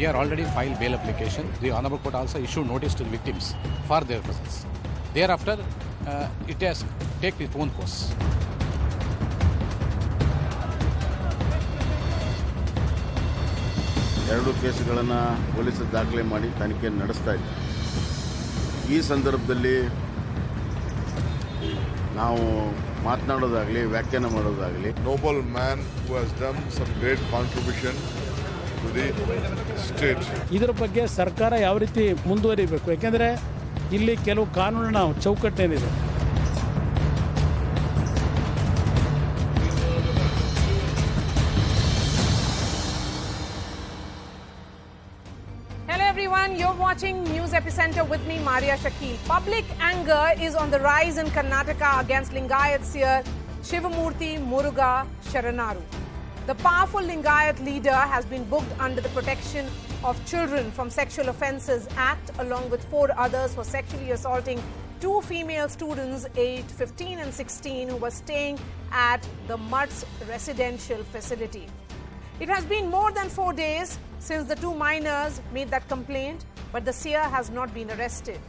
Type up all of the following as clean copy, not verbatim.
We are already filed bail application. The Honorable Court also issued notice to the victims for their presence. Thereafter, it has taken its own course. ಎರಡು ಕೇಸುಗಳನ್ನು ಪೊಲೀಸರು ದಾಖಲೆ ಮಾಡಿ ತನಿಖೆಯನ್ನು ನಡೆಸ್ತಾ ಇದ್ದಾರೆ. ಈ ಸಂದರ್ಭದಲ್ಲಿ ನಾವು ಮಾತನಾಡೋದಾಗಲಿ ವ್ಯಾಖ್ಯಾನ ಮಾಡೋದಾಗಲಿ, noble man who has done some great contribution to the state. ಇದರ ಬಗ್ಗೆ ಸರ್ಕಾರ ಯಾವ ರೀತಿ ಮುಂದುವರಿಬೇಕು, ಯಾಕೆಂದರೆ ಇಲ್ಲಿ ಕೆಲವು ಕಾನೂನಿನ ಚೌಕಟ್ಟೇನಿದೆ. You're watching News Epicenter with me, Marya Shakil. Public anger is on the rise in Karnataka against Lingayat Seer Shivamurthy Muruga Sharanaru. The powerful Lingayat leader has been booked under the Protection of Children from Sexual Offences Act along with 4 others for sexually assaulting 2 female students aged 15 and 16 who were staying at the mutt's residential facility. It has been more than 4 days since the 2 minors made that complaint, but the Seer has not been arrested.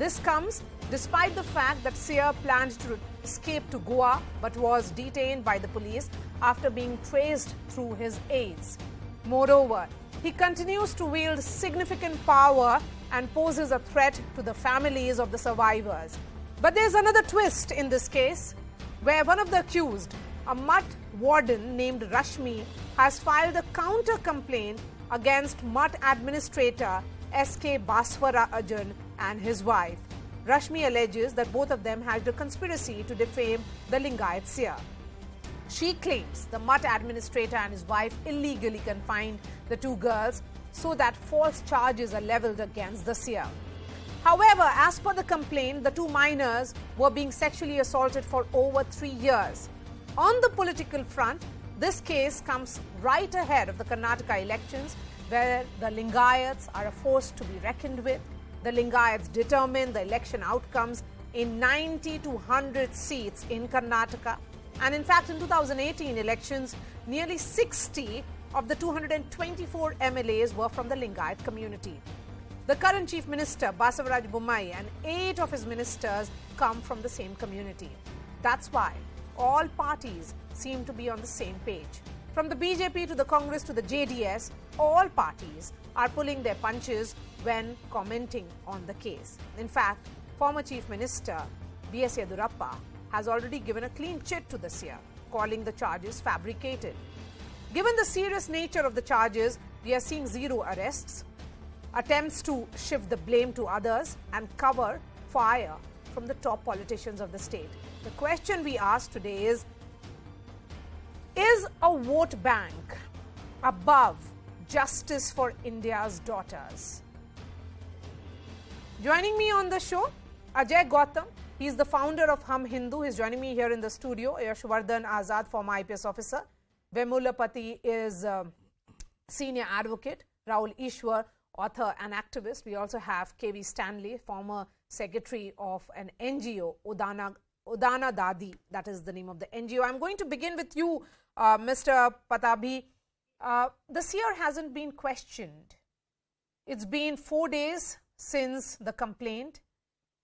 This comes despite the fact that Seer planned to escape to Goa but was detained by the police after being traced through his aides. Moreover, he continues to wield significant power and poses a threat to the families of the survivors. But there's another twist in this case, where one of the accused, a mutt warden named Rashmi, has filed a counter complaint against mutt administrator S.K. Baswarajan and his wife. Rashmi alleges that both of them had a conspiracy to defame the Lingayat Seer. She claims the mutt administrator and his wife illegally confined the 2 girls so that false charges are levelled against the Seer. However, as per the complaint, the 2 minors were being sexually assaulted for over 3 years. On the political front, this case comes right ahead of the Karnataka elections, where the Lingayats are a force to be reckoned with. The Lingayats determine the election outcomes in 90 to 100 seats in Karnataka. And in fact, in 2018 elections, nearly 60 of the 224 MLAs were from the Lingayat community. The current Chief Minister, Basavaraj Bommai, and 8 of his ministers come from the same community. That's why all parties seem to be on the same page. From the BJP to the Congress to the JDS, all parties are pulling their punches when commenting on the case. In fact, former Chief Minister B.S. Yedurappa has already given a clean chit to the Seer, calling the charges fabricated. Given the serious nature of the charges, we are seeing 0 arrests, attempts to shift the blame to others, and cover fire from the top politicians of the state. The question we ask today is a vote bank above justice for India's daughters? Joining me on the show, Ajay Gautam. He's the founder of Hum Hindu. He's joining me here in the studio. Yashwardhan Azad, former IPS officer. Vemulapati is a senior advocate. Rahul Ishwar, author and activist. We also have K.V. Stanley, former secretary of an NGO, Udana Dadi, that is the name of the NGO. I'm going to begin with you, Mr. Patabi. The Seer hasn't been questioned. It's been 4 days since the complaint.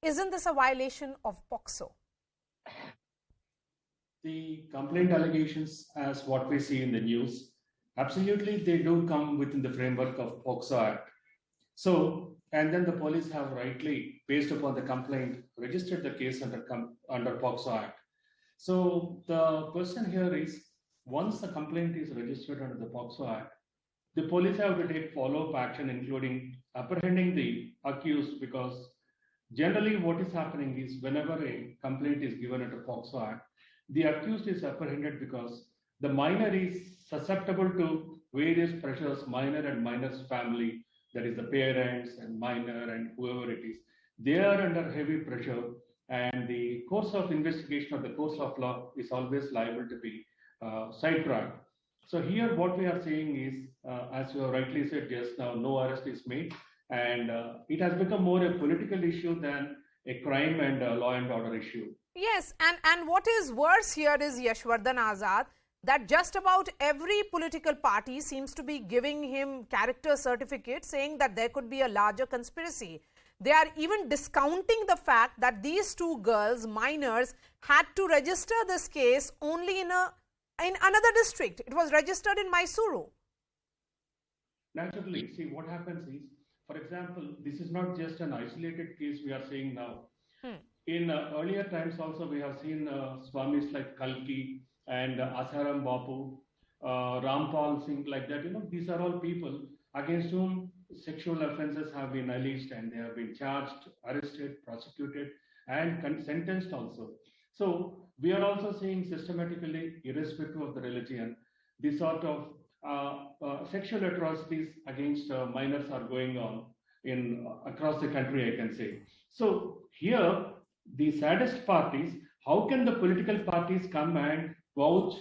Isn't this a violation of POCSO? The complaint allegations, as what we see in the news, absolutely they do come within the framework of POCSO Act. So, and then the police have rightly, based upon the complaint, registered the case under POCSO Act. So the question here is, once the complaint is registered under the POCSO Act, the police have to take follow-up action, including apprehending the accused, because generally what is happening is whenever a complaint is given under POCSO Act, the accused is apprehended because the minor is susceptible to various pressures, minor and minor's family, that is the parents and minor and whoever it is, they are under heavy pressure, and the course of investigation or the course of law is always liable to be sidetracked. So here what we are saying is, as you have rightly said just now, no arrest is made, and it has become more a political issue than a crime and law and order issue. Yes, and what is worse here is, Yashwardhan Azad, that just about every political party seems to be giving him character certificate saying that there could be a larger conspiracy. They are even discounting the fact that these two girls, minors, had to register this case only in another district. It was registered in Mysuru. Naturally, see what happens is, for example, this is not just an isolated case we are seeing now. In earlier times also we have seen Swamis like Kalki and Asaram Bapu, Rampal Singh, like that. These are all people against whom sexual offences have been alleged, and they have been charged, arrested, prosecuted, and sentenced also. So we are also seeing systematically, irrespective of the religion, this sort of sexual atrocities against minors are going on across the country, I can say. So here, the saddest part is, how can the political parties come and vouch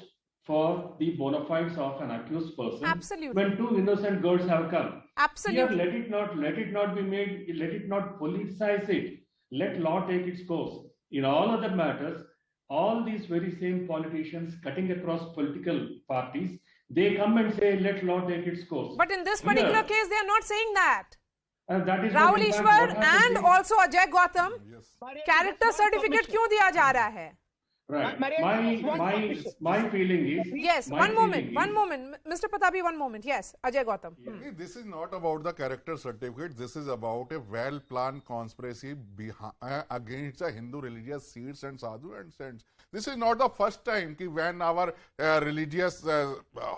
for the bona fides of an accused person? Absolutely. When two innocent girls have come? Absolutely. Here, let it not be made, let it not politicize it. Let law take its course. In all other matters, all these very same politicians cutting across political parties, they come and say, let law take its course. But in this particular case, they are not saying that. That is Rahul what in fact Ishwar what happens and is- also Ajay Gautam, character certificate क्यों दिया जा रहा है? Right. Marya, My feeling is. Yes, my one feeling moment. is- Mr. Patabi, one moment. Yes, Ajay Gautam. This is not about the character certificate. This is about a well-planned conspiracy against the Hindu religious seers and sadhu and saints. This is not the first time when our religious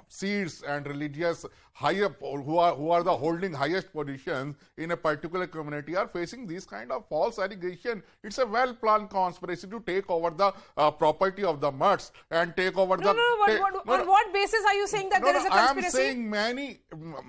seers and religious higher who are the holding highest positions in a particular community are facing these kind of false allegation. It's a well-planned conspiracy to take over the property of the mutts and take over the. On what basis are you saying that there is a I am conspiracy? saying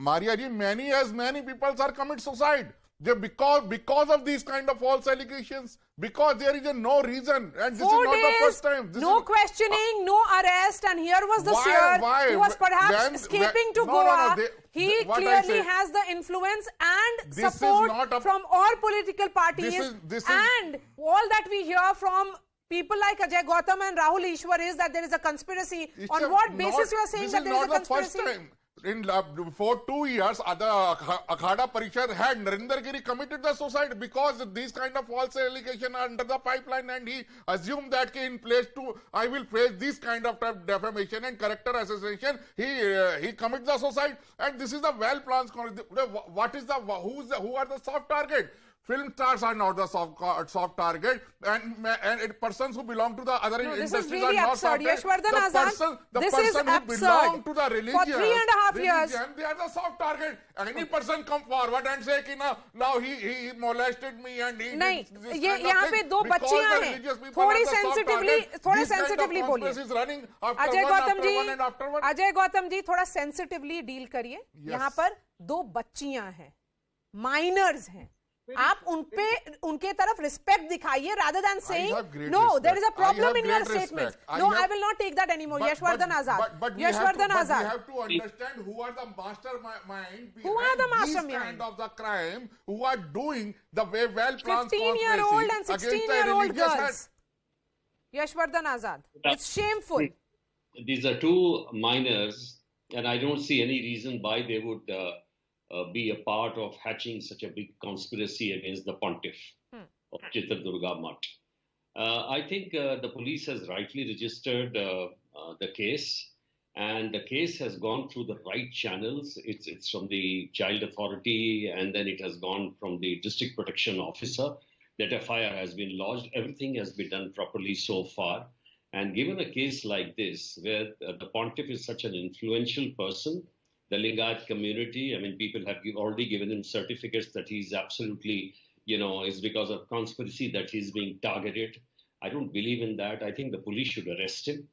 Marya ji, many people are commit suicide. Because of these kind of false allegations, because there is no reason, and this 4 is not days, the first time. This no is, questioning, no arrest, and here was the Seer who was perhaps escaping to Goa. He clearly has the influence and This is support not a- from all political parties. this is- And all that we hear from people like Ajay Gautam and Rahul Ishwar is that there is a conspiracy. it's On a what not- basis you are saying that there is a This is not the conspiracy? first time. For 2 years, the Akhada Parishad had Narendra Giri committed the suicide because these kind of false allegations are under the pipeline, and he assumed that in place to I will face this kind of defamation and character assassination. He commits the suicide, and this is the well planned. What is who are the soft target? Film stars are not the soft target, and persons who belong to the other No, this industries is really are not absurd. soft target. Yashwardhan The Azad, person this who is belong absurd. to the religion, For 3.5 years. they are the soft target. Any person come forward and say कि now he molested me and he नहीं, did this ये kind of यहाँ thing पे दो because बच्चियां the हैं. religious people थोड़ी are the soft sensitively- target. थोड़ा This kind of sensitively बोलिए. conspiracy is running after Ajay one, Gautam after ji, one and after one. Ajay Gautam ji थोड़ा सेंसिटिवली डील करिए. यहाँ पर 2 बच्चियां हैं, माइनर्स हैं. आप उनके तरफ रिस्पेक्ट दिखाइए rather than saying no, there is a problem in your statement. No, I will not take that anymore. Yashwardhan Azad. Yashwardhan Azad. We have to understand who are the mastermind Who are the behind these mastermind? kind of the crime, who are doing the way well-planned 15-year-old and conspiracy against the 16-year-old religious girls. Yashwardhan Azad. It's shameful. These are 2 minors, and I don't see any reason why they would be a part of hatching such a big conspiracy against the pontiff of Chitradurga Mutt. I think the police has rightly registered the case, and the case has gone through the right channels. It's from the child authority, and then it has gone from the district protection officer. That FIR has been lodged. Everything has been done properly so far. And given a case like this, where the pontiff is such an influential person, the Lingayat community, I mean, people have already given him certificates that he's absolutely, it's because of conspiracy that he's being targeted. I don't believe in that. I think the police should arrest him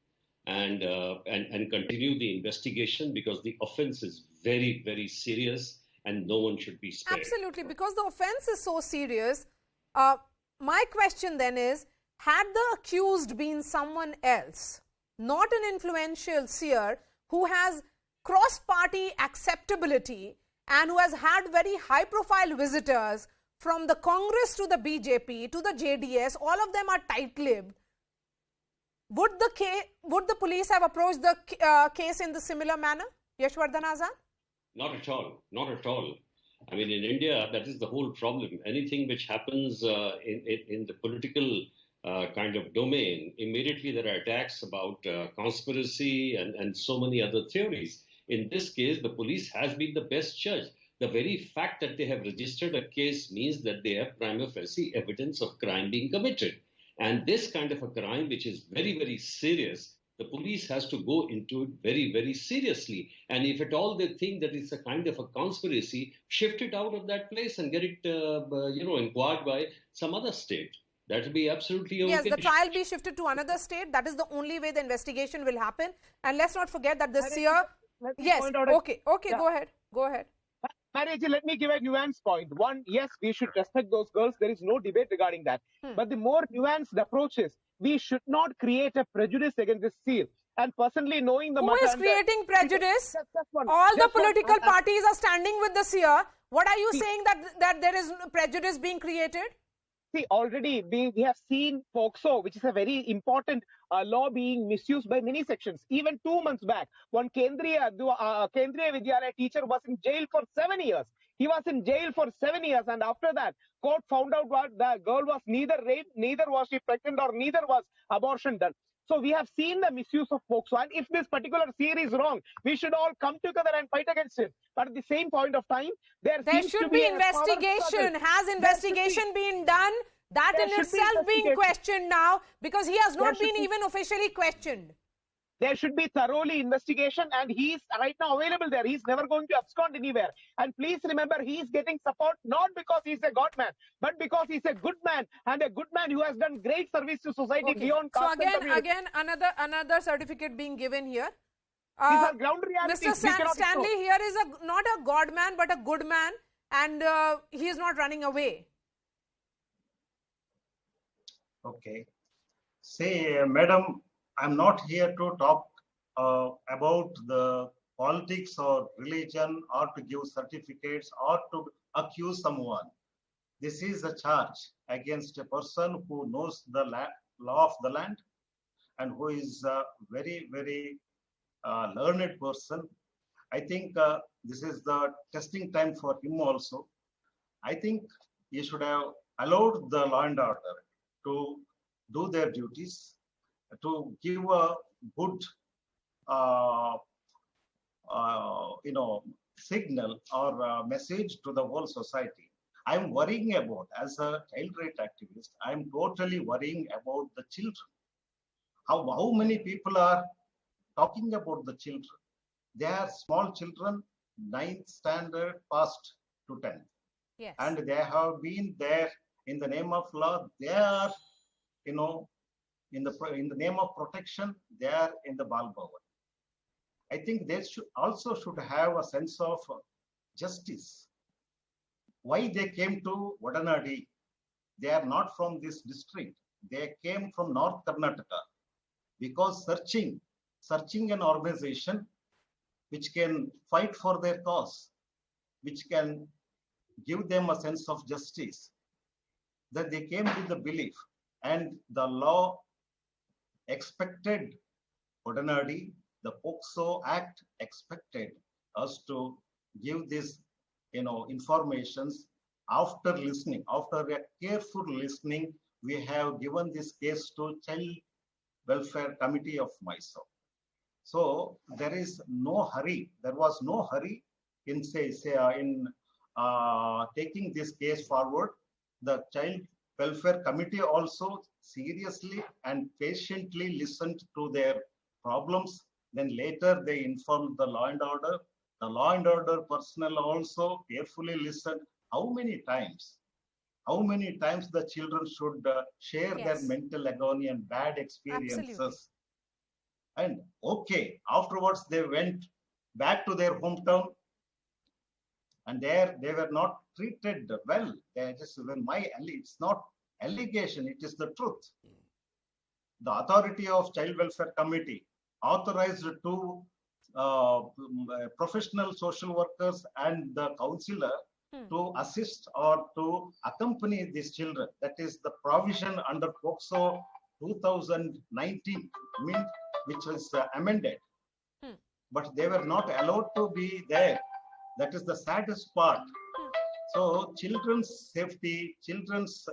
and continue the investigation, because the offense is very, very serious and no one should be spared. Absolutely, because the offense is so serious. My question then is, had the accused been someone else, not an influential seer who has cross-party acceptability and who has had very high-profile visitors from the Congress to the BJP to the JDS, all of them are tight-lipped. Would the police have approached the case in the similar manner, Yashwardhan Azad? Not at all. Not at all. I mean, in India, that is the whole problem. Anything which happens in the political kind of domain, immediately there are attacks about conspiracy and so many other theories. In this case, the police has been the best judge. The very fact that they have registered a case means that they have prima facie evidence of crime being committed. And this kind of a crime, which is very, very serious, the police has to go into it very, very seriously. And if at all they think that it's a kind of a conspiracy, shift it out of that place and get it, inquired by some other state. That will be absolutely okay. Yes, the trial be shifted to another state. That is the only way the investigation will happen. And let's not forget that the Seer... Yes, okay, yeah. Go ahead. Marya, let me give a nuance point. One, yes, we should respect those girls. There is no debate regarding that. But the more nuanced approach is, we should not create a prejudice against this Seer. And personally, knowing the... Who is creating prejudice? All the political parties are standing with the Seer. What are you saying that there is prejudice being created? See, already we have seen POCSO, which is a very important law, being misused by many sections. Even 2 months back, one Kendriya Vidyalaya teacher was in jail for 7 years. He was in jail for 7 years, and after that, court found out what the girl was neither raped, neither was she pregnant, or neither was abortion done. So we have seen the misuse of POCSO, and if this particular Seer is wrong, we should all come together and fight against it. But at the same point of time, there should be investigation. Has investigation been done? That in itself being questioned now, because he has not been even officially questioned. There should be thoroughly investigation, and he is right now available there. He's never going to abscond anywhere. And please remember, he is getting support not because he's a God man, but because he's a good man, and a good man who has done great service to society beyond caste. So again, another certificate being given here. These are ground realities. Mr. Stanley here is not a God man, but a good man, and he is not running away. Okay. Say, madam, I'm not here to talk about the politics or religion, or to give certificates, or to accuse someone. This is a charge against a person who knows the law of the land and who is a very, very learned person. I think this is the testing time for him also. I think he should have allowed the law and order to do their duties, to give a good signal or message to the whole society. I'm worrying about, as a child right activist, I'm totally worrying about the children. How many people are talking about the children? They are small children, 9th standard past to 10th. Yes. And they have been there in the name of law. They are, in the name of protection, they are in the Bal Bhavan. I think they should have a sense of justice. Why they came to Vadanadi? They are not from this district. They came from North Karnataka, because searching an organization which can fight for their cause, which can give them a sense of justice, that they came with the belief, and the law expected Vadanadi, the POCSO Act expected us to give this, informations. After listening, after a careful listening, we have given this case to Child Welfare Committee of Mysore. So there is no hurry. There was no hurry in taking this case forward. The Child Welfare Committee also seriously and patiently listened to their problems. Then later they informed the law and order. The law and order personnel also carefully listened. How many times the children should share their mental agony and bad experiences? Absolutely. And okay, afterwards they went back to their hometown, and there they were not treated well. They just, it's not allegation, it is the truth. The authority of Child Welfare Committee authorized two professional social workers and the counselor to assist or to accompany these children. That is the provision under POCSO 2019 which was amended, but they were not allowed to be there. That is the saddest part. So children's safety, children's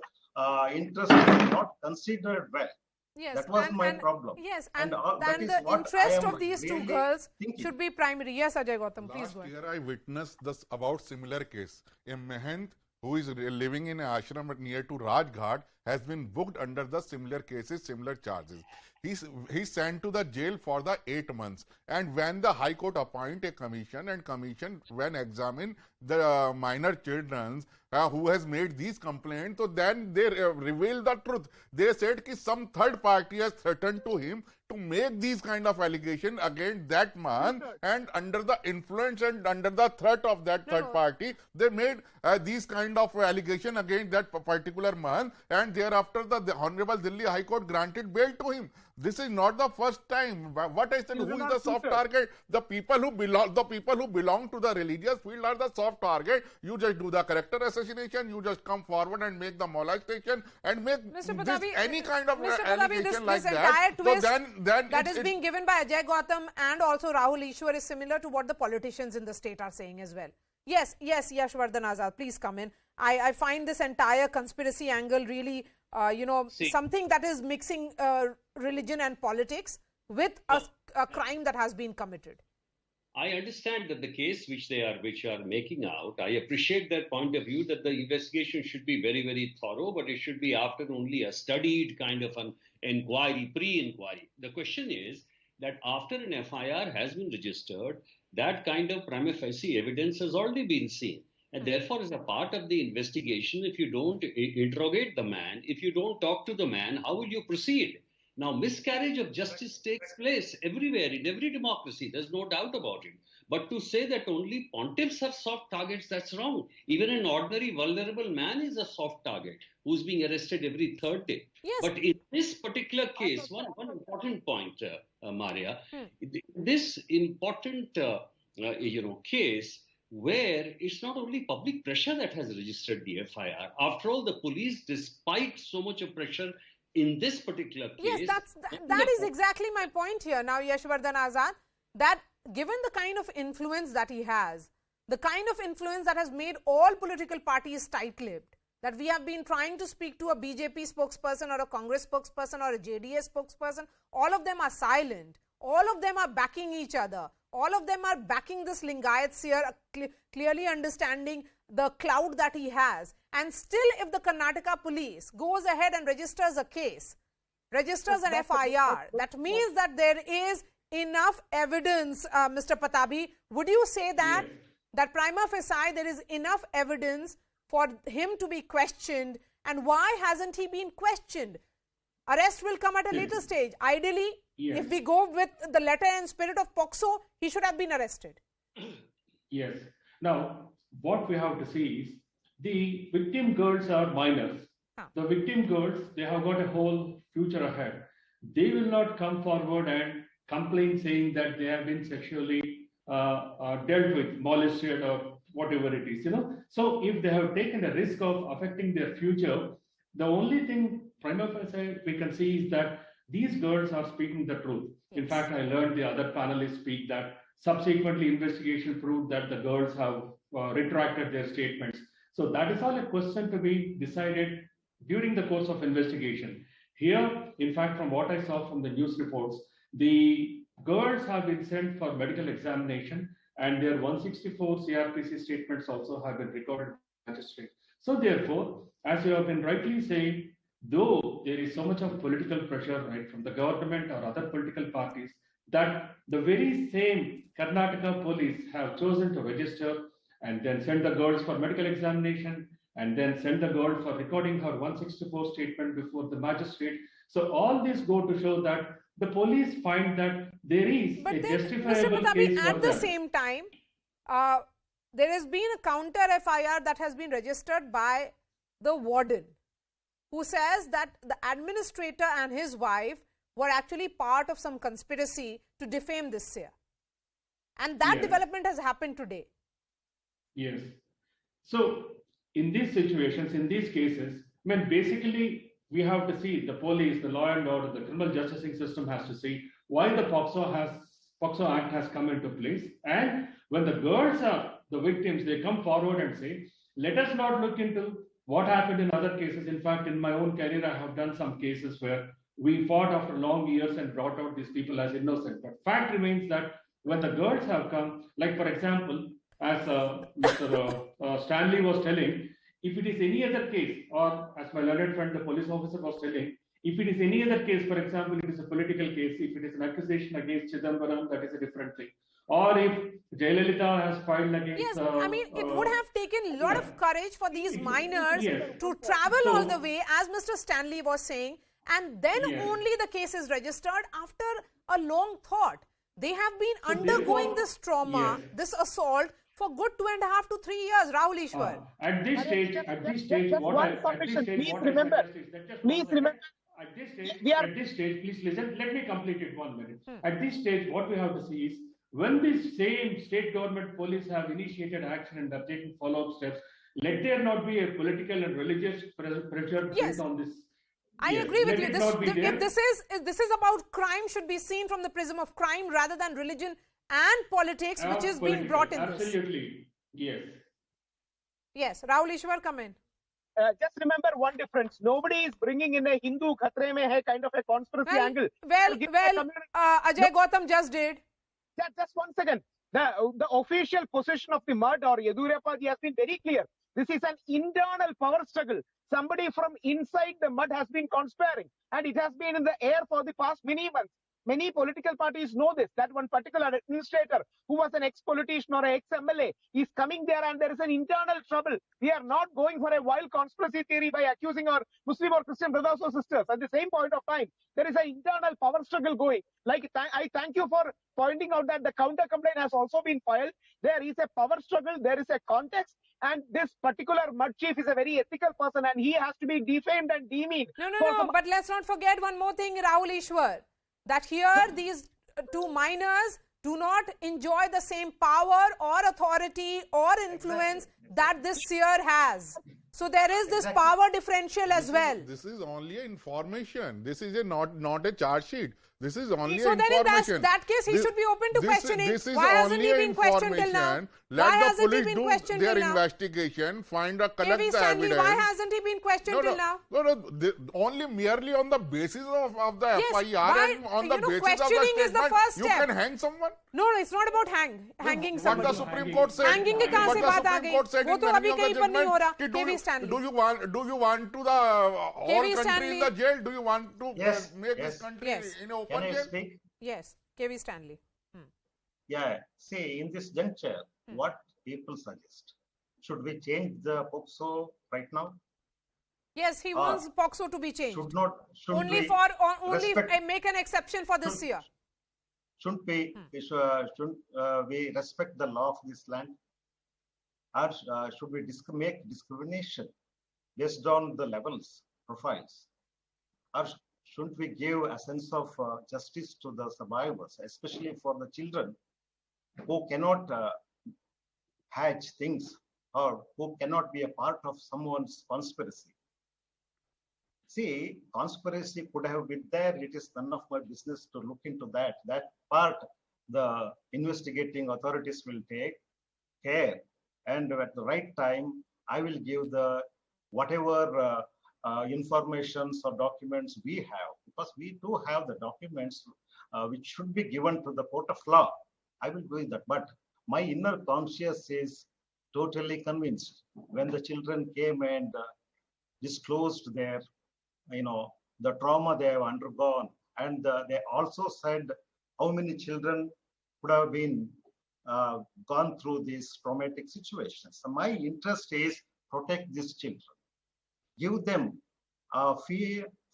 interest is not considered well. Yes, That was my problem. Yes, and that is the what interest I am of these two really girls thinking. should be primary. Yes, Ajay Gautam, please Last go ahead. year I witnessed this about similar case. A Mahant who is living in an ashram near to Rajghat has been booked under the similar cases, similar charges. He's sent to the jail for the 8 months. And when the High Court appoint a commission and commission when examine the minor children who has made these complaints, so then they reveal the truth. They said that some third party has threatened to him to make these kind of allegations against that man, and under the influence and under the threat of that third party, they made these kind of allegation against that particular man, and thereafter the Honorable Delhi High Court granted bail to him. This is not the first time. What I said, who is the soft target? The people who belong to the religious field are the soft target. You just do the character assassination, you just come forward and make the molestation and make any kind of allegation like that. Twist so then that is being given by Ajay Gautam and also Rahul Ishwar is similar to what the politicians in the state are saying as well. Yes, Yashwardhan Azad, please come in. I find this entire conspiracy angle really, something that is mixing religion and politics with a crime that has been committed. I understand that the case which are making out, I appreciate their point of view that the investigation should be very, very thorough, but it should be after only a studied kind of an inquiry, pre-inquiry. The question is that after an FIR has been registered, that kind of prima facie evidence has already been seen. And therefore, as a part of the investigation, if you don't interrogate the man, if you don't talk to the man, how will you proceed? Now, miscarriage of justice takes place everywhere in every democracy. There's no doubt about it. But to say that only pontiffs are soft targets, that's wrong. Even an ordinary vulnerable man is a soft target who's being arrested every third day. Yes. But in this particular case, one important point, Marya, this important case where it's not only public pressure that has registered the FIR. After all, the police, despite so much of pressure in this particular case... Yes, that is exactly my point here now, Yashwardhan Azad, that given the kind of influence that he has, the kind of influence that has made all political parties tight-lipped, that we have been trying to speak to a BJP spokesperson or a Congress spokesperson or a JDS spokesperson, all of them are silent. All of them are backing each other. All of them are backing this Lingayat Seer, clearly understanding the clout that he has. And still, if the Karnataka police goes ahead and registers a case, registers an FIR, that means that there is enough evidence, Mr. Patabi. Would you say that, that prima facie there is enough evidence for him to be questioned? And why hasn't he been questioned? Arrest will come at a later stage. Ideally, if we go with the letter and spirit of POXO, he should have been arrested. Yes. Now, what we have to see is the victim girls are minors. The victim girls, they have got a whole future ahead. They will not come forward and complain saying that they have been sexually dealt with, molested or whatever it is, So if they have taken a risk of affecting their future, the only thing prima facie we can see is that these girls are speaking the truth. In fact, I learned the other panelists speak that subsequently investigation proved that the girls have retracted their statements. So that is all a question to be decided during the course of investigation. Here, in fact, from what I saw from the news reports, the girls have been sent for medical examination and their 164 CRPC statements also have been recorded by the magistrate. So therefore, as you have been rightly saying, though there is so much of political pressure right from the government or other political parties, that the very same Karnataka police have chosen to register and then send the girls for medical examination and then send the girl for recording her 164 statement before the magistrate. So all this go to show that the police find that there is a justifiable Mr. case Patabi, at the same time, there has been a counter FIR that has been registered by the warden, who says that the administrator and his wife were actually part of some conspiracy to defame this Seer. And that development has happened today. Yes. So in these situations, in these cases, basically we have to see, the police, the law and order, the criminal justice system has to see why the POCSO Act has come into place. And when the girls are the victims, they come forward and say, let us not look into what happened in other cases. In fact, in my own career, I have done some cases where we fought after long years and brought out these people as innocent. But fact remains that when the girls have come, like for example, as Mr. Stanley was telling, if it is any other case, or as my learned friend, the police officer was telling, if it is any other case, for example, it is a political case, if it is an accusation against Chidambaram, that is a different thing. Or if Jayalalitha has filed against... Yes, I mean, it would have taken a lot of courage for these minors to travel all the way, as Mr. Stanley was saying, and then only the case is registered after a long thought. They have been undergoing this trauma, this assault, for good 2.5 to 3 years, Rahul Ishwar. At this stage, please listen, let me complete it 1 minute. At this stage, what we have to see is, when this same state government police have initiated action and are taking follow-up steps, let there not be a political and religious pressure based on this. I agree with you. If this is about crime, should be seen from the prism of crime rather than religion and politics, which is being brought in this. Absolutely, yes. Yes, Rahul Ishwar, come in. Just remember one difference. Nobody is bringing in a Hindu khatre mein hai kind of a conspiracy angle. Ajay Gautam just did. Just 1 second. The official position of the mutt or Yedurappa has been very clear. This is an internal power struggle. Somebody from inside the mutt has been conspiring, and it has been in the air for the past many months. Many political parties know this, that one particular administrator who was an ex-politician or an ex-MLA is coming there, and there is an internal trouble. We are not going for a wild conspiracy theory by accusing our Muslim or Christian brothers or sisters. At the same point of time, there is an internal power struggle going. Like, I thank you for pointing out that the counter complaint has also been filed. There is a power struggle, there is a context, and this particular mutt chief is a very ethical person, and he has to be defamed and demeaned. No, but let's not forget one more thing, Rahul Ishwar. That here these two minors do not enjoy the same power or authority or influence that this Seer has. So there is this power differential as well. This is only an information. This is not a charge sheet. This is only so information. So then in that case, he should be open to questioning. Why hasn't he been questioned till now? Let the police do their investigation, collect the evidence. Why hasn't he been questioned till now? Only merely on the basis of the FIR and on the basis of the questioning is the first step. You can hang someone? No, it's not about hanging somebody. What the Supreme Court said. Hanging के कहाँ से बात आ गई? वो तो अभी कहीं पर नहीं हो रहा. KV Stanley. Do you want to the whole country in the jail? Do you want to make this country in an open jail? Can I speak? Yes, KV Stanley. Yeah, see, in this juncture, what people suggest? Should we change the POCSO right now? Yes, he wants POCSO to be changed. Only make an exception for this year. Shouldn't we respect the law of this land? Or should we make discrimination based on the levels, profiles? Or shouldn't we give a sense of justice to the survivors, especially for the children who cannot hatch things or who cannot be a part of someone's conspiracy? See, conspiracy could have been there. It is none of my business to look into that. That part, the investigating authorities will take care. And at the right time, I will give the whatever informations or documents we have, because we do have the documents which should be given to the court of law. I will do that. But my inner conscience is totally convinced when the children came and disclosed their, the trauma they have undergone. And they also said how many children could have been gone through these traumatic situations. So my interest is protect these children. Give them a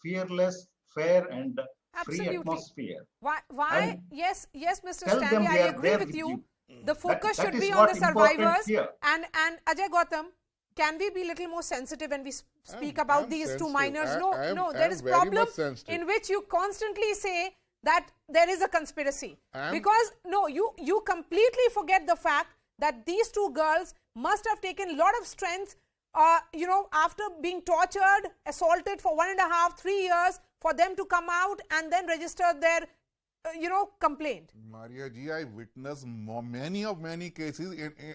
fearless, fair and free atmosphere. Why? Yes, Mr. Stanley, I agree with you. The focus should be on the survivors. And Ajay Gautam, can we be a little more sensitive when we speak about these two minors? No, there is problem in which you constantly say that there is a conspiracy. Because, no, you completely forget the fact that these two girls must have taken a lot of strength after being tortured, assaulted for 1.5, 3 years, for them to come out and then register their, complaint. Marya ji, I witnessed many cases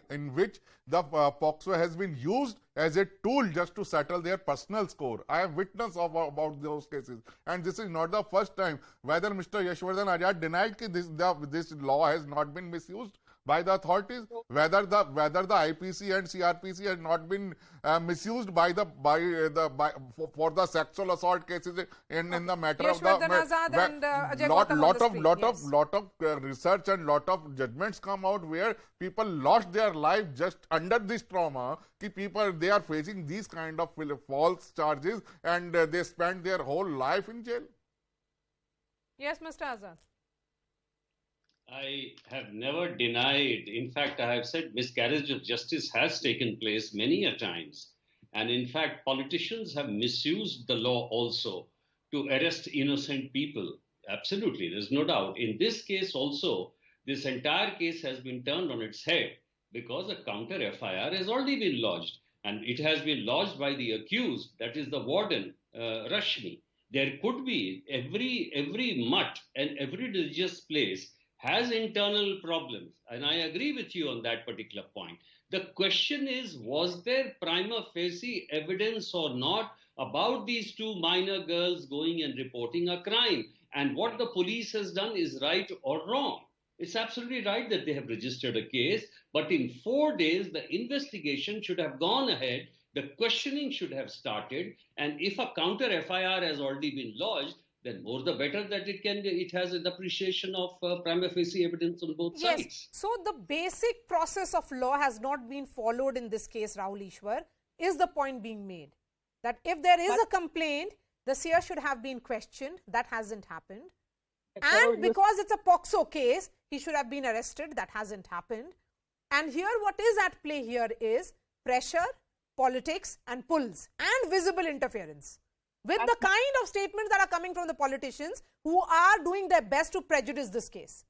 in which the POXO has been used as a tool just to settle their personal score. I have witnessed about those cases, and this is not the first time. Whether Mr. Yashwardhan Azad denied that this law has not been misused by the authorities, whether the IPC and CRPC has not been misused for the sexual assault cases in the matter of the lot of research and lot of judgments come out where people lost their life just under this trauma. They are facing these kind of false charges and they spend their whole life in jail. Yes, Mr. Azad. I have never denied, in fact, I have said miscarriage of justice has taken place many a times. And in fact, politicians have misused the law also to arrest innocent people. Absolutely, there's no doubt. In this case also, this entire case has been turned on its head because a counter FIR has already been lodged. And it has been lodged by the accused, that is the warden, Rashmi. There could be every mutt and every religious place has internal problems. And I agree with you on that particular point. The question is, was there prima facie evidence or not about these two minor girls going and reporting a crime? And what the police has done is right or wrong. It's absolutely right that they have registered a case, but in 4 days, the investigation should have gone ahead, the questioning should have started, and if a counter FIR has already been lodged, then more the better that it has an appreciation of prima facie evidence on both sides. Yes. So the basic process of law has not been followed in this case, Rahul Ishwar, is the point being made. That if there is a complaint, the seer should have been questioned. That hasn't happened. And because it's a POXO case, he should have been arrested. That hasn't happened. And here what is at play here is pressure, politics and pulls and visible interference with the kind of statements that are coming from the politicians who are doing their best to prejudice this case.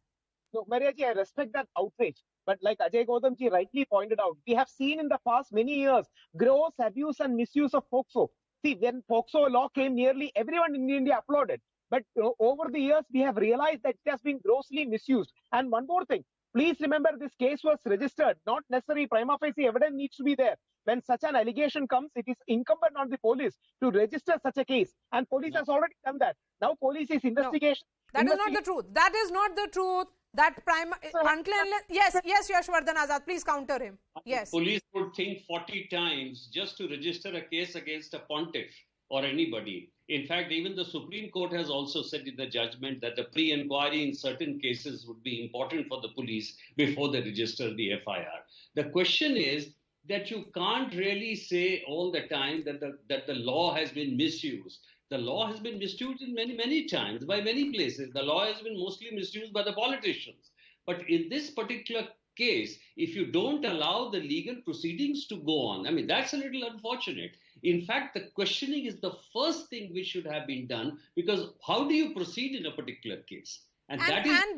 No, Marya ji, I respect that outrage. But like Ajay Gautam ji rightly pointed out, we have seen in the past many years gross abuse and misuse of POXO. See, when POXO law came, nearly everyone in India applauded. But over the years, we have realized that it has been grossly misused. And one more thing, please remember this case was registered. Not necessarily prima facie evidence needs to be there. When such an allegation comes, it is incumbent on the police to register such a case. And police has already done that. Now police is investigation. No, that is not the truth. That is not the truth. That yes, Yashwardhan Azad, please counter him. Yes. Police would think 40 times just to register a case against a pontiff or anybody. In fact, even the Supreme Court has also said in the judgment that the pre-inquiry in certain cases would be important for the police before they register the FIR. The question is that you can't really say all the time that the law has been misused. The law has been misused in many times by many places. The law has been mostly misused by the politicians. But in this particular case, if you don't allow the legal proceedings to go on, I mean, that's a little unfortunate. In fact, the questioning is the first thing which should have been done, because how do you proceed in a particular case? And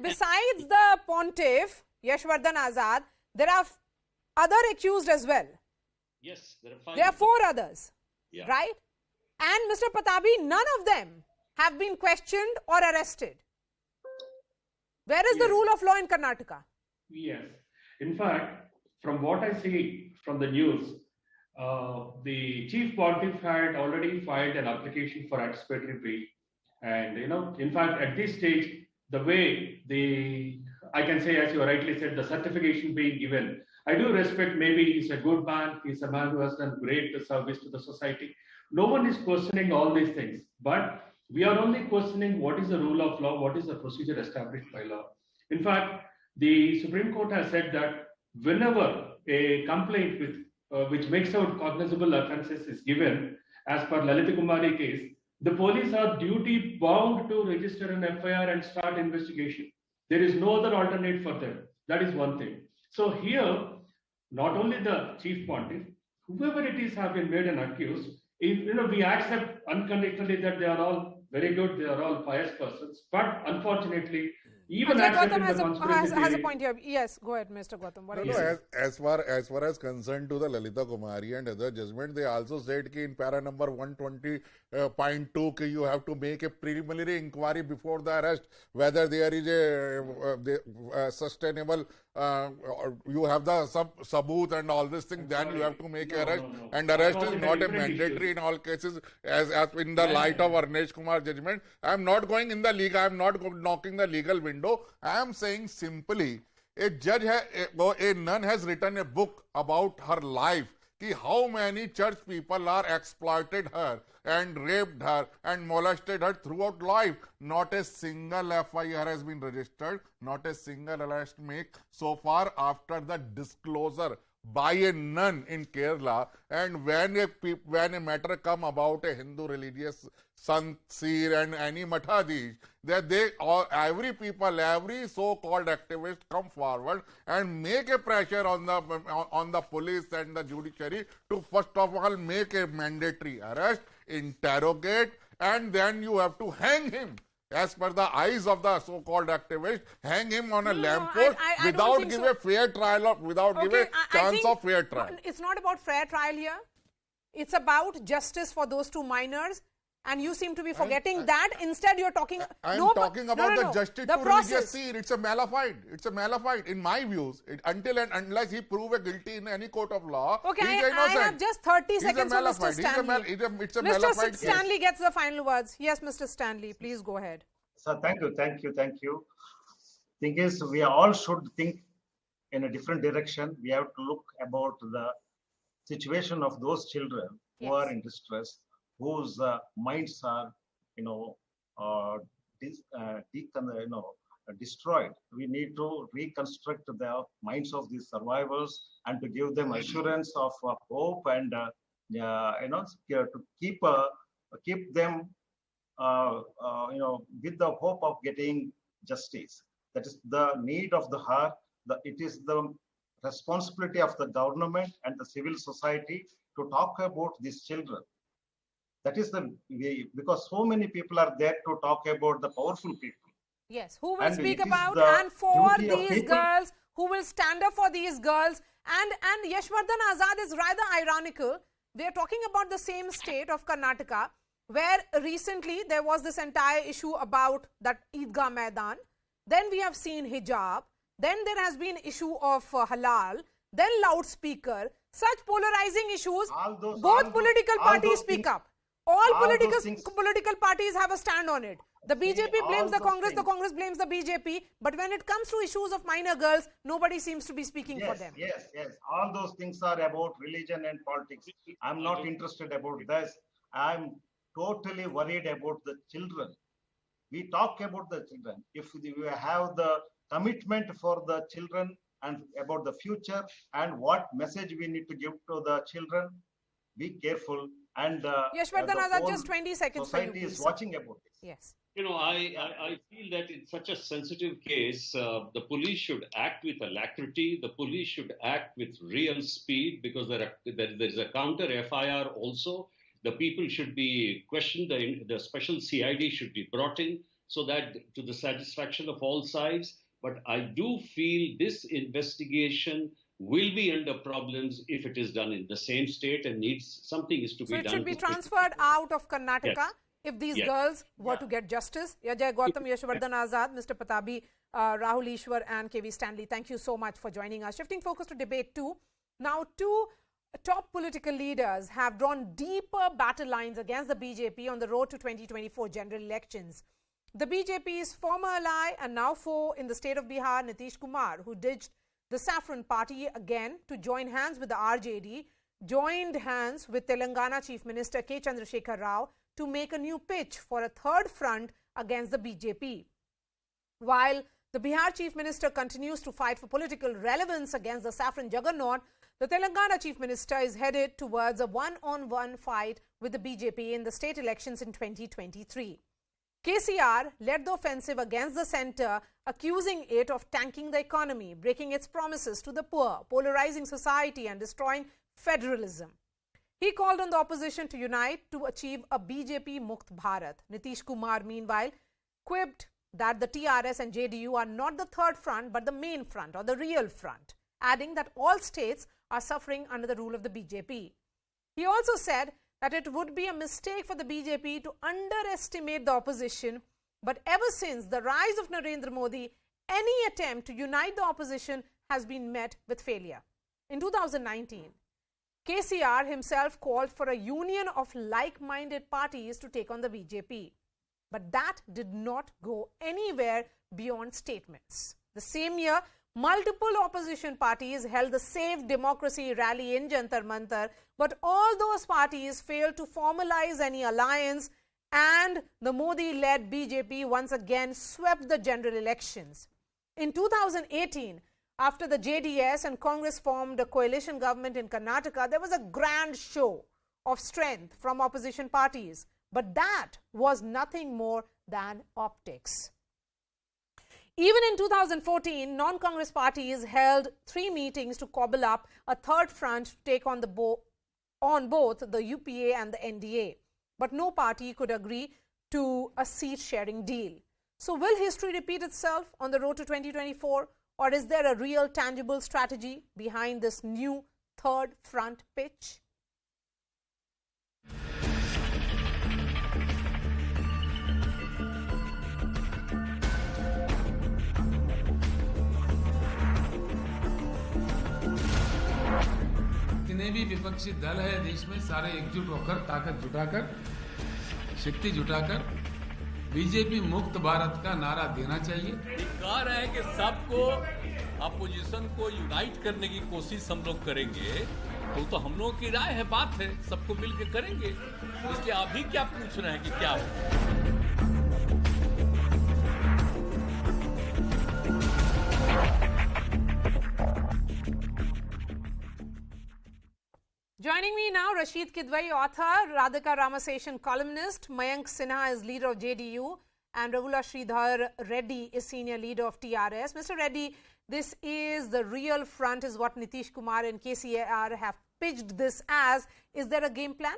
besides the pontiff, Yashwardhan Azad, there are other accused as well. Yes, there are 5. There are 4 others, yeah. Right? And Mr. Patabi, none of them have been questioned or arrested. Where is the rule of law in Karnataka? Yes. In fact, from what I see from the news, the chief pontiff had already filed an application for anticipatory bail. And, in fact, at this stage, the way I can say, as you rightly said, the certification being given, I do respect, maybe he's a good man, he's a man who has done great service to the society. No one is questioning all these things, but we are only questioning what is the rule of law, what is the procedure established by law. In fact, the Supreme Court has said that whenever a complaint which makes out cognizable offences is given, as per Lalita Kumari case, the police are duty bound to register an FIR and start investigation. There is no other alternate for them. That is one thing. So here, not only the chief pontiff, whoever it is have been made an accused. We accept unconditionally that they are all very good, they are all pious persons, but unfortunately, even Ajay acted Gautam in the has conspiracy a point here. Yes, go ahead, Mr. Gautam. What are you No, saying? as far as concerned to the Lalita Kumari and other judgment, they also said ki in para number 120.2 ki you have to make a preliminary inquiry before the arrest whether there is a sustainable or you have the sabut and all this thing, then you have to make a arrest. No. And arrest Talk is about not a different mandatory issues. in all cases. As in the light of Arnesh Kumar judgment, I am not going in the league. I am not knocking the legal window. I am saying simply, a judge, a nun has written a book about her life. Ki how many church people are exploited her and raped her and molested her throughout life. Not a single FIR has been registered, not a single arrest made so far after the disclosure by a nun in Kerala. And when a matter come about a Hindu religious Sant, Seer and any Mathadish, that every so-called activist come forward and make a pressure on the police and the judiciary to first of all make a mandatory arrest, interrogate, and then you have to hang him. As per the eyes of the so-called activist, hang him on a lamppost I don't without think give so. a fair trial or without give a I chance think of fair trial. It's not about fair trial here. It's about justice for those two minors. And you seem to be forgetting that. Instead, you're talking... I'm no, talking about the justice the to process. religious Seer. It's a malafide. It's a malafide. In my views, until and unless he prove a guilty in any court of law, Okay, he's innocent. I have just 30 He's seconds a for Mr. malafide. Stanley. It's a Mr. malafide. Stanley gets the final words. Yes, Mr. Stanley, please go ahead. So thank you. Thing is, we all should think in a different direction. We have to look about the situation of those children who are in distress, whose minds are, destroyed. We need to reconstruct the minds of these survivors and to give them assurance of hope and to keep them with the hope of getting justice. That is the need of the heart. It is the responsibility of the government and the civil society to talk about these children. That is the way, because so many people are there to talk about the powerful people. Yes, who will And speak it is about the and for duty of these people- girls, who will stand up for these girls. And Yashwardhan Azad is rather ironical. We are talking about the same state of Karnataka, where recently there was this entire issue about that Eidgah Maidan. Then we have seen hijab. Then there has been issue of halal. Then loudspeaker. Such polarizing issues. Both political parties speak up. All political parties have a stand on it. The BJP blames the Congress blames the BJP. But when it comes to issues of minor girls, nobody seems to be speaking for them. Yes. All those things are about religion and politics. I'm not interested about this. I'm totally worried about the children. We talk about the children. If we have the commitment for the children and about the future and what message we need to give to the children, be careful. And Yashwardhan Azad, just 20 seconds for you, society is please, watching about this. Yes. I feel that in such a sensitive case, the police should act with alacrity. The police should act with real speed because there is a counter FIR also. The people should be questioned. The special CID should be brought in so that to the satisfaction of all sides. But I do feel this investigation will be under problems if it is done in the same state and something is to be done. So it should be transferred out of Karnataka. Yes. If these girls were to get justice. Ajay Gautam, Yashwardhan Azad, Mr. Patabi, Rahul Ishwar and KV Stanley, thank you so much for joining us. Shifting focus to debate 2. Now, two top political leaders have drawn deeper battle lines against the BJP on the road to 2024 general elections. The BJP's former ally and now foe in the state of Bihar, Nitish Kumar, who ditched the Saffron Party again to join hands with the RJD, joined hands with Telangana Chief Minister K. Chandrasekhar Rao to make a new pitch for a third front against the BJP. While the Bihar Chief Minister continues to fight for political relevance against the Saffron Juggernaut, the Telangana Chief Minister is headed towards a one-on-one fight with the BJP in the state elections in 2023. KCR led the offensive against the centre, accusing it of tanking the economy, breaking its promises to the poor, polarizing society and destroying federalism. He called on the opposition to unite to achieve a BJP Mukt Bharat. Nitish Kumar, meanwhile, quipped that the TRS and JDU are not the third front but the main front or the real front, adding that all states are suffering under the rule of the BJP. He also said that it would be a mistake for the BJP to underestimate the opposition, but ever since the rise of Narendra Modi, any attempt to unite the opposition has been met with failure. In 2019, KCR himself called for a union of like-minded parties to take on the BJP. But that did not go anywhere beyond statements. The same year, multiple opposition parties held the Save Democracy rally in Jantar Mantar, but all those parties failed to formalize any alliance, and the Modi-led BJP once again swept the general elections. In 2018, after the JDS and Congress formed a coalition government in Karnataka, there was a grand show of strength from opposition parties. But that was nothing more than optics. Even in 2014, non-Congress parties held 3 meetings to cobble up a third front to take on both the UPA and the NDA. But no party could agree to a seat-sharing deal. So will history repeat itself on the road to 2024? Or is there a real tangible strategy behind this new third front pitch? जितने भी विपक्षी दल है देश में सारे एकजुट होकर ताकत जुटाकर शक्ति जुटाकर बीजेपी मुक्त भारत का नारा देना चाहिए। कह रहे हैं कि सबको अपोजिशन को यूनाइट करने की कोशिश हम लोग करेंगे, तो हम लोगों की राय है, बात है, सबको मिलकर करेंगे। इसलिए अभी क्या पूछ रहे हैं कि क्या हो? Joining me now, Rashid Kidwai, author, Radhika Ramaseshan, columnist, Mayank Sinha is leader of JDU, and Ravula Sridhar Reddy is senior leader of TRS. Mr. Reddy, this is the real front, is what Nitish Kumar and KCR have pitched this as. Is there a game plan?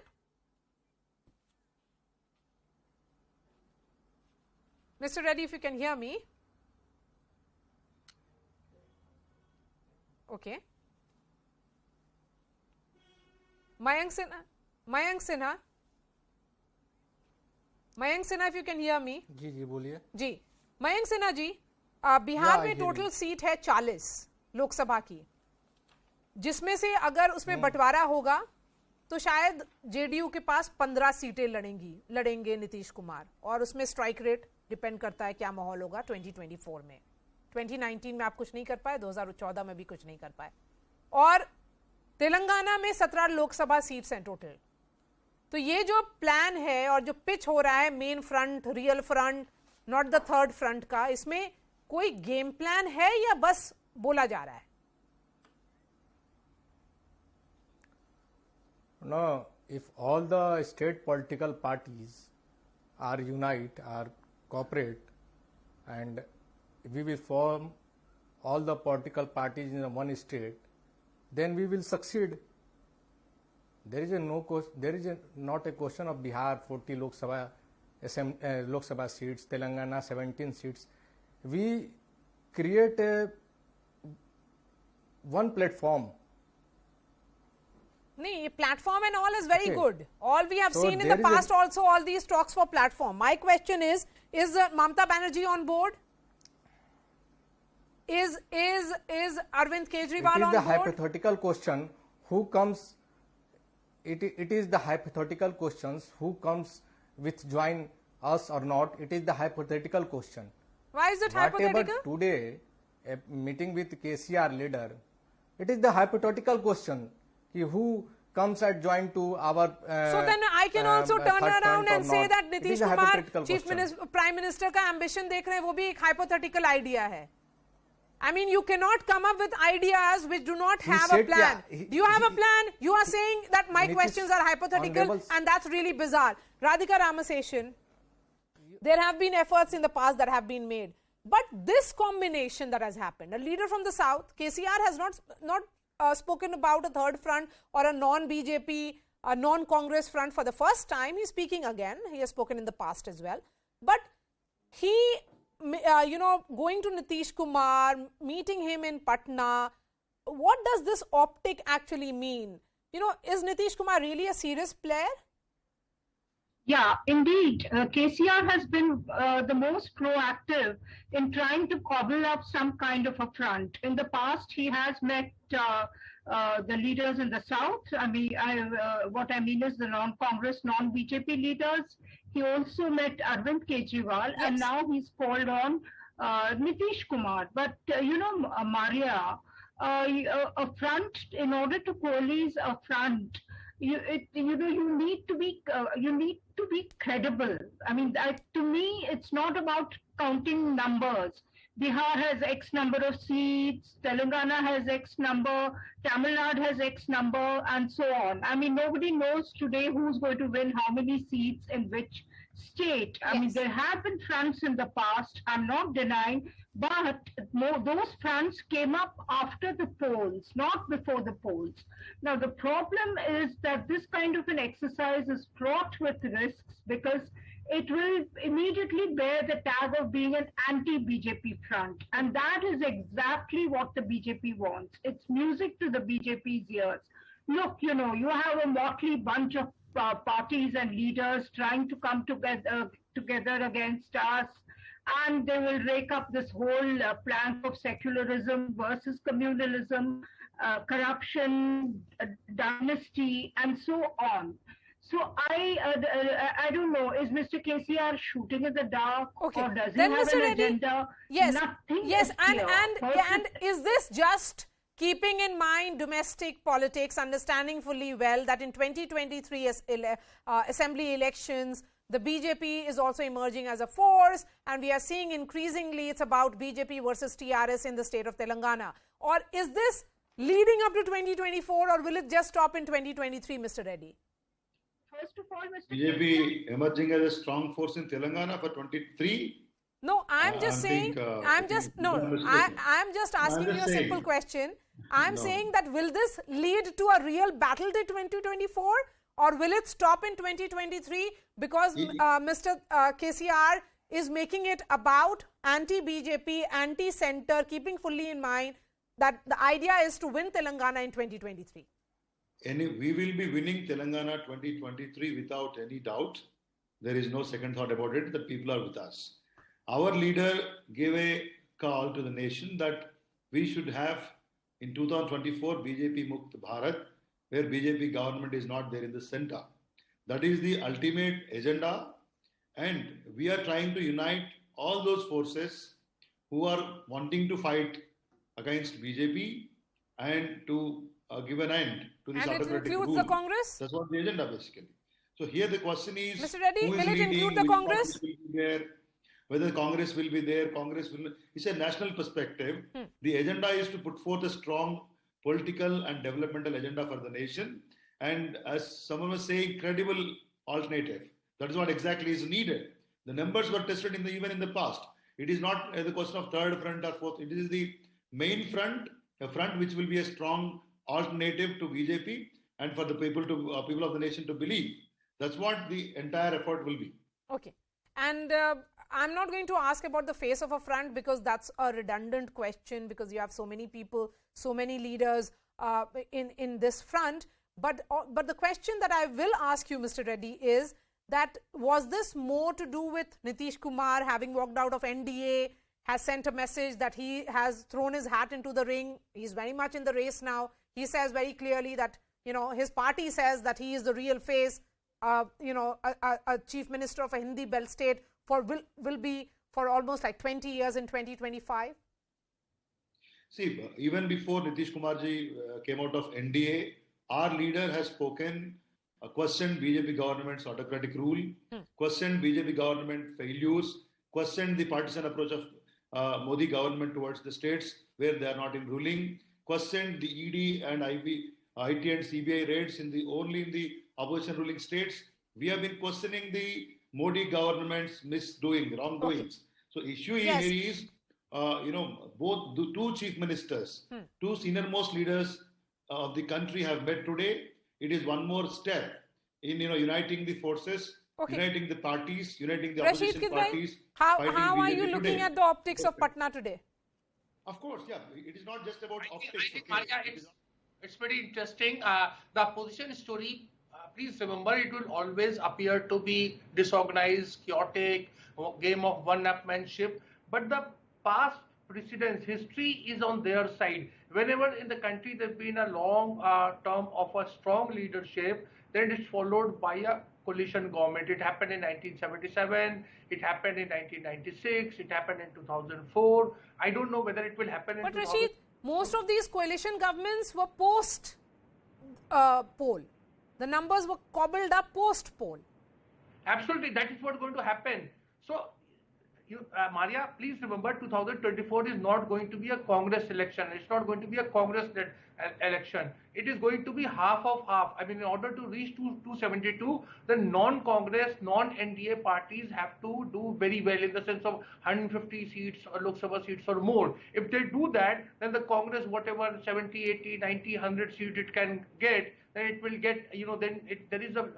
Mr. Reddy, if you can hear me. Okay. Mayank Sinha, if you can hear me. जी जी बोलिए जी। मयंक सिन्हा जी, बिहार में total seat है 40 लोकसभा की, जिसमें से अगर उसमें बंटवारा होगा तो शायद जेडीयू के पास 15 सीटें लड़ेंगे नीतीश कुमार, और उसमें स्ट्राइक रेट डिपेंड करता है क्या माहौल होगा 2024 में। 2019 में आप कुछ नहीं कर पाए, 2014 में भी कुछ नहीं कर पाए, और तेलंगाना में 17 लोकसभा सीट्स हैं टोटल। तो ये जो प्लान है और जो पिच हो रहा है main front, real front, not the third front का, इसमें कोई गेम प्लान है या बस बोला जा रहा है? No, if all the state political parties are unite, are cooperate, and we will form all the political parties in one state, then we will succeed. There is not a question of Bihar 40 Lok Sabha seats, Telangana 17 seats. We create one platform. No, platform and all is very good. All we have seen in the past also, all these talks for platform. My question is Mamata Banerjee on board? Is Arvind Kejriwal on board? It is the hypothetical question who comes. It is the hypothetical questions who comes with join us or not. It is the hypothetical question. Why is it hypothetical? Whatever today a meeting with KCR leader, it is the hypothetical question. Who comes and join to our so then I can also turn around and say that Nitish Kumar Chief Minister, Prime Minister का ambition देख रहे हैं, वो भी एक hypothetical idea है. I mean, you cannot come up with ideas which do not have a plan. Do you have a plan? You are saying that my questions are hypothetical, and that's really bizarre. Radhika Ramaseshan, there have been efforts in the past that have been made, but this combination that has happened, a leader from the south, KCR has not spoken about a third front or a non-BJP, a non-Congress front for the first time. He's speaking again. He has spoken in the past as well. But he going to Nitish Kumar, meeting him in Patna, what does this optic actually mean? Is Nitish Kumar really a serious player? Yeah, indeed. KCR has been the most proactive in trying to cobble up some kind of a front. In the past, he has met the leaders in the South. What I mean is the non-Congress, non-BJP leaders. He also met Arvind Kejriwal, and now he's called on Nitish Kumar. But, Marya, a front, in order to coalesce a front, you need to be credible. I mean, to me, it's not about counting numbers. Bihar has X number of seats, Telangana has X number, Tamil Nadu has X number, and so on. I mean, nobody knows today who's going to win how many seats in which state. I mean, there have been fronts in the past, I'm not denying, but those fronts came up after the polls, not before the polls. Now, the problem is that this kind of an exercise is fraught with risks because it will immediately bear the tag of being an anti-BJP front. And that is exactly what the BJP wants. It's music to the BJP's ears. Look, you have a motley bunch of parties and leaders trying to come together against us, and they will rake up this whole plank of secularism versus communalism, corruption, dynasty, and so on. So I don't know, is Mr. KCR shooting in the dark, or does he have an agenda? Yes, Nothing yes, is and is this just keeping in mind domestic politics, understanding fully well that in 2023 assembly elections, the BJP is also emerging as a force, and we are seeing increasingly it's about BJP versus TRS in the state of Telangana? Or is this leading up to 2024, or will it just stop in 2023, Mr. Reddy? First of all, Mr. BJP emerging as a strong force in Telangana for 23. No, I'm just saying. I'm just asking you a simple question. I'm saying that will this lead to a real battle to 2024, or will it stop in 2023 because Mr. KCR is making it about anti-BJP, anti-center, keeping fully in mind that the idea is to win Telangana in 2023? We will be winning Telangana 2023 without any doubt. There is no second thought about it. The people are with us. Our leader gave a call to the nation that we should have in 2024 BJP Mukt Bharat, where BJP government is not there in the center. That is the ultimate agenda, and we are trying to unite all those forces who are wanting to fight against BJP and to give an end to this autocratic rule. And it includes the Congress? That's what the agenda basically. So here the question is, Mr. Reddy, who is will it leading, include the Congress? Will be there, whether Congress will be there, Congress will. It's a national perspective. The agenda is to put forth a strong political and developmental agenda for the nation. And as someone was saying, credible alternative. That is what exactly is needed. The numbers were tested even in the past. It is not the question of third front or fourth. It is the main front, a front which will be a strong alternative to BJP and for the people of the nation to believe. That's what the entire effort will be. Okay. And I'm not going to ask about the face of a front because that's a redundant question, because you have so many people, so many leaders in this front. But the question that I will ask you, Mr. Reddy, is that was this more to do with Nitish Kumar having walked out of NDA, has sent a message that he has thrown his hat into the ring? He's very much in the race now. He says very clearly that, his party says that he is the real face. A chief minister of a Hindi belt state will be for almost like 20 years in 2025? See, even before Nitish Kumarji came out of NDA, our leader has spoken, questioned BJP government's autocratic rule, questioned BJP government failures, questioned the partisan approach of Modi government towards the states where they are not in ruling, questioned the ED and IT and CBI raids only in the opposition ruling states. We have been questioning the Modi government's wrongdoings. So issue here is, both the two chief ministers, two senior most leaders of the country have met today. It is one more step in uniting the forces uniting the parties, uniting the Rashid opposition Kidwai, parties. how fighting are BJP you looking today. at the optics of Patna today? Of course, yeah. It is not just about optics. I think Marya, it's very interesting. The opposition story, please remember, it will always appear to be disorganized, chaotic, game of one-upmanship. But the past precedence, history is on their side. Whenever in the country there's been a long term of a strong leadership, then it's followed by a coalition government. It happened in 1977, it happened in 1996, it happened in 2004. I don't know whether it will happen in But Rashid, most of these coalition governments were post poll. The numbers were cobbled up post poll. Absolutely, that is what's going to happen. So, Marya, please remember 2024 is not going to be a Congress election. It's not going to be a Congress election. It is going to be half of half. I mean, in order to reach 272, the non-Congress, non-NDA parties have to do very well in the sense of 150 seats or Lok Sabha seats or more. If they do that, then the Congress, whatever 70, 80, 90, 100 seats it can get, then it will get, there is a,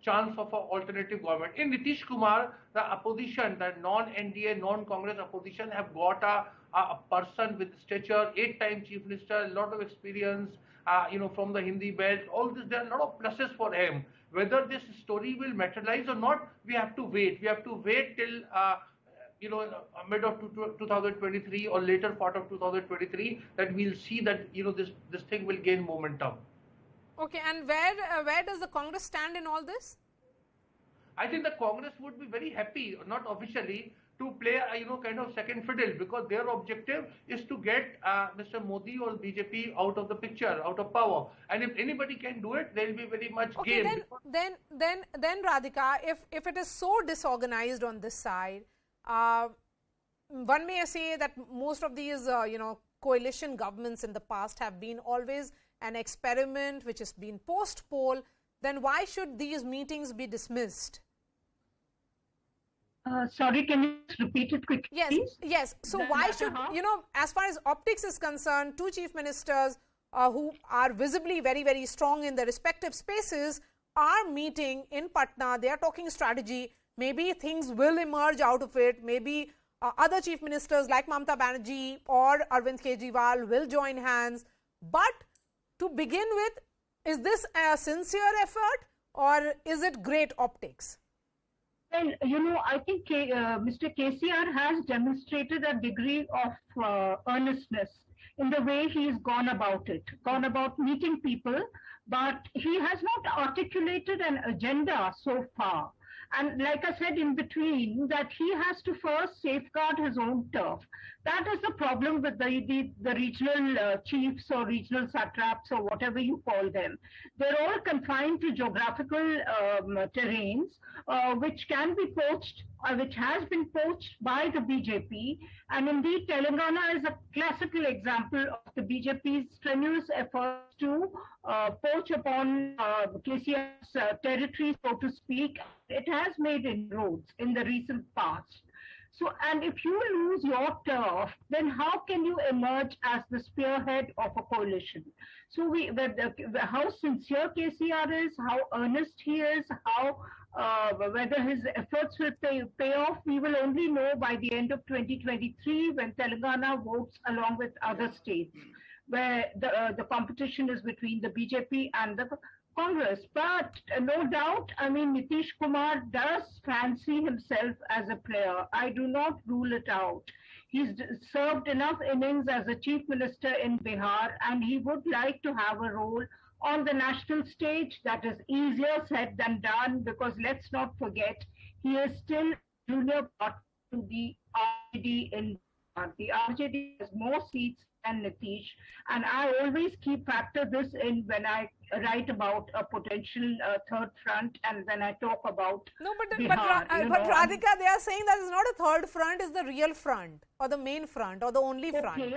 chance of an alternative government. In Nitish Kumar, the opposition, the non-NDA, non-Congress opposition have got a person with stature, 8-time chief minister, a lot of experience, from the Hindi belt, all this, there are a lot of pluses for him. Whether this story will materialize or not, we have to wait. We have to wait till, mid of 2023 or later part of 2023 that we'll see that, this thing will gain momentum. Okay, and where does the Congress stand in all this? I think the Congress would be very happy, not officially, to play a kind of second fiddle, because their objective is to get Mr. Modi or BJP out of the picture, out of power. And if anybody can do it, they'll be very much game. Then Radhika, if it is so disorganized on this side, one may say that most of these coalition governments in the past have been always an experiment which has been post-poll. Then why should these meetings be dismissed? Sorry, can you repeat it quickly, please? Yes. So why should, as far as optics is concerned, two chief ministers who are visibly very, very strong in their respective spaces are meeting in Patna. They are talking strategy. Maybe things will emerge out of it. Maybe other chief ministers like Mamata Banerjee or Arvind Kejriwal will join hands. But to begin with, is this a sincere effort or is it great optics? Well, I think Mr. KCR has demonstrated a degree of earnestness in the way he's gone about meeting people, but he has not articulated an agenda so far. And like I said in between, that he has to first safeguard his own turf. That is the problem with the regional chiefs or regional satraps or whatever you call them. They're all confined to geographical terrains, which can be poached, which has been poached by the BJP. And indeed, Telangana is a classical example of the BJP's strenuous efforts to poach upon KCR's territory, so to speak. It has made inroads in the recent past. So, and if you lose your turf, then how can you emerge as the spearhead of a coalition? So, how sincere KCR is, how earnest he is, how whether his efforts will pay off, we will only know by the end of 2023 when Telangana votes along with other states, where the competition is between the BJP and the Congress. But no doubt, Nitish Kumar does fancy himself as a player. I do not rule it out. He's served enough innings as a chief minister in Bihar, and he would like to have a role on the national stage. That is easier said than done, because let's not forget, he is still junior partner to the RJD in Bihar. The RJD has more seats than Nitish, and I always factor this in when I write about a potential third front and when I talk about Bihar, but Radhika, they are saying that it's not a third front, it's the real front or the main front or the only front. Okay,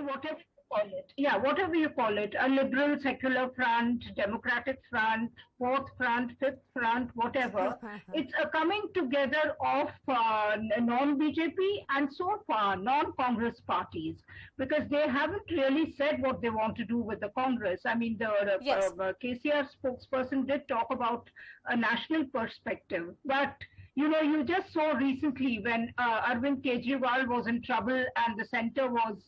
call it. Yeah, whatever you call it, a liberal secular front, democratic front, fourth front, fifth front, whatever. It's a coming together of non-BJP and so far non-Congress parties, because they haven't really said what they want to do with the Congress. I mean, the KCR spokesperson did talk about a national perspective, but you know, you just saw recently when Arvind Kejriwal was in trouble and the centre was,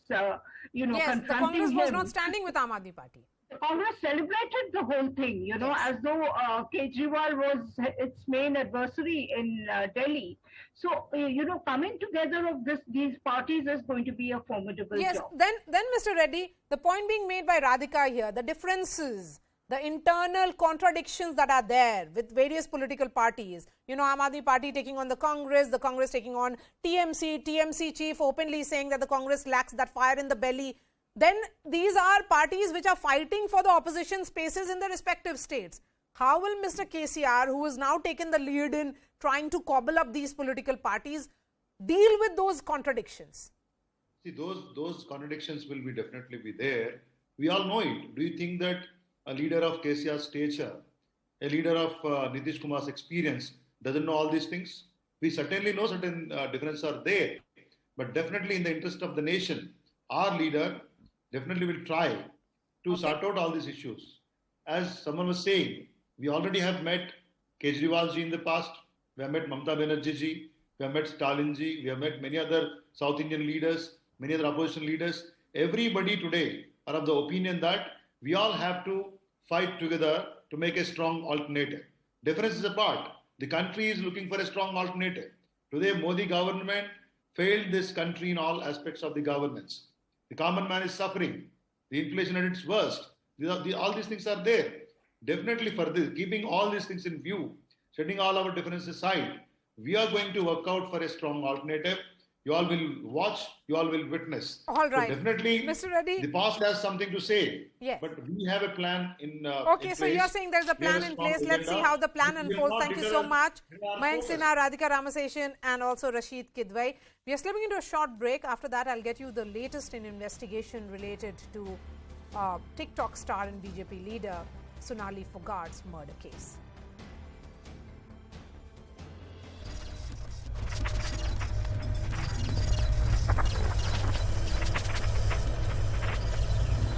yes, the Congress was not standing with Aam Aadmi Party. The Congress celebrated the whole thing, you know, as though Kejriwal was its main adversary in Delhi. So, you know, coming together of these parties is going to be a formidable job. Then Mr. Reddy, the point being made by Radhika here, the differences, the internal contradictions that are there with various political parties, you know, Aam Aadmi Party taking on the Congress taking on TMC chief openly saying that the Congress lacks that fire in the belly. Then these are parties which are fighting for the opposition spaces in their respective states. How will Mr. KCR, who has now taken the lead in trying to cobble up these political parties, deal with those contradictions? See, those contradictions will definitely be there. We all know it. Do you think that a leader of KCR's stature, a leader of Nitish Kumar's experience, doesn't know all these things? We certainly know certain differences are there, but definitely in the interest of the nation, our leader definitely will try to sort out all these issues. As someone was saying, we already have met Kejriwal ji in the past, we have met Mamata Banerjee ji, we have met Stalin ji, we have met many other South Indian leaders, many other opposition leaders. Everybody today are of the opinion that we all have to fight together to make a strong alternative. Differences apart, the country is looking for a strong alternative. Today, Modi government failed this country in all aspects of the governance. The common man is suffering. The inflation at its worst. All these things are there. Definitely for this, keeping all these things in view, setting all our differences aside, we are going to work out for a strong alternative. You all will watch, you all will witness. All right. So definitely, Mr. Reddy, the past has something to say. Yes. But we have a plan in Okay, so you're saying there's a plan in place. Let's see how the plan unfolds. Thank you so much. Mayank Sinha, Radhika Ramaseshan, and also Rashid Kidwai. We are slipping into a short break. After that, I'll get you the latest in investigation related to TikTok star and BJP leader Sonali Fogart's murder case.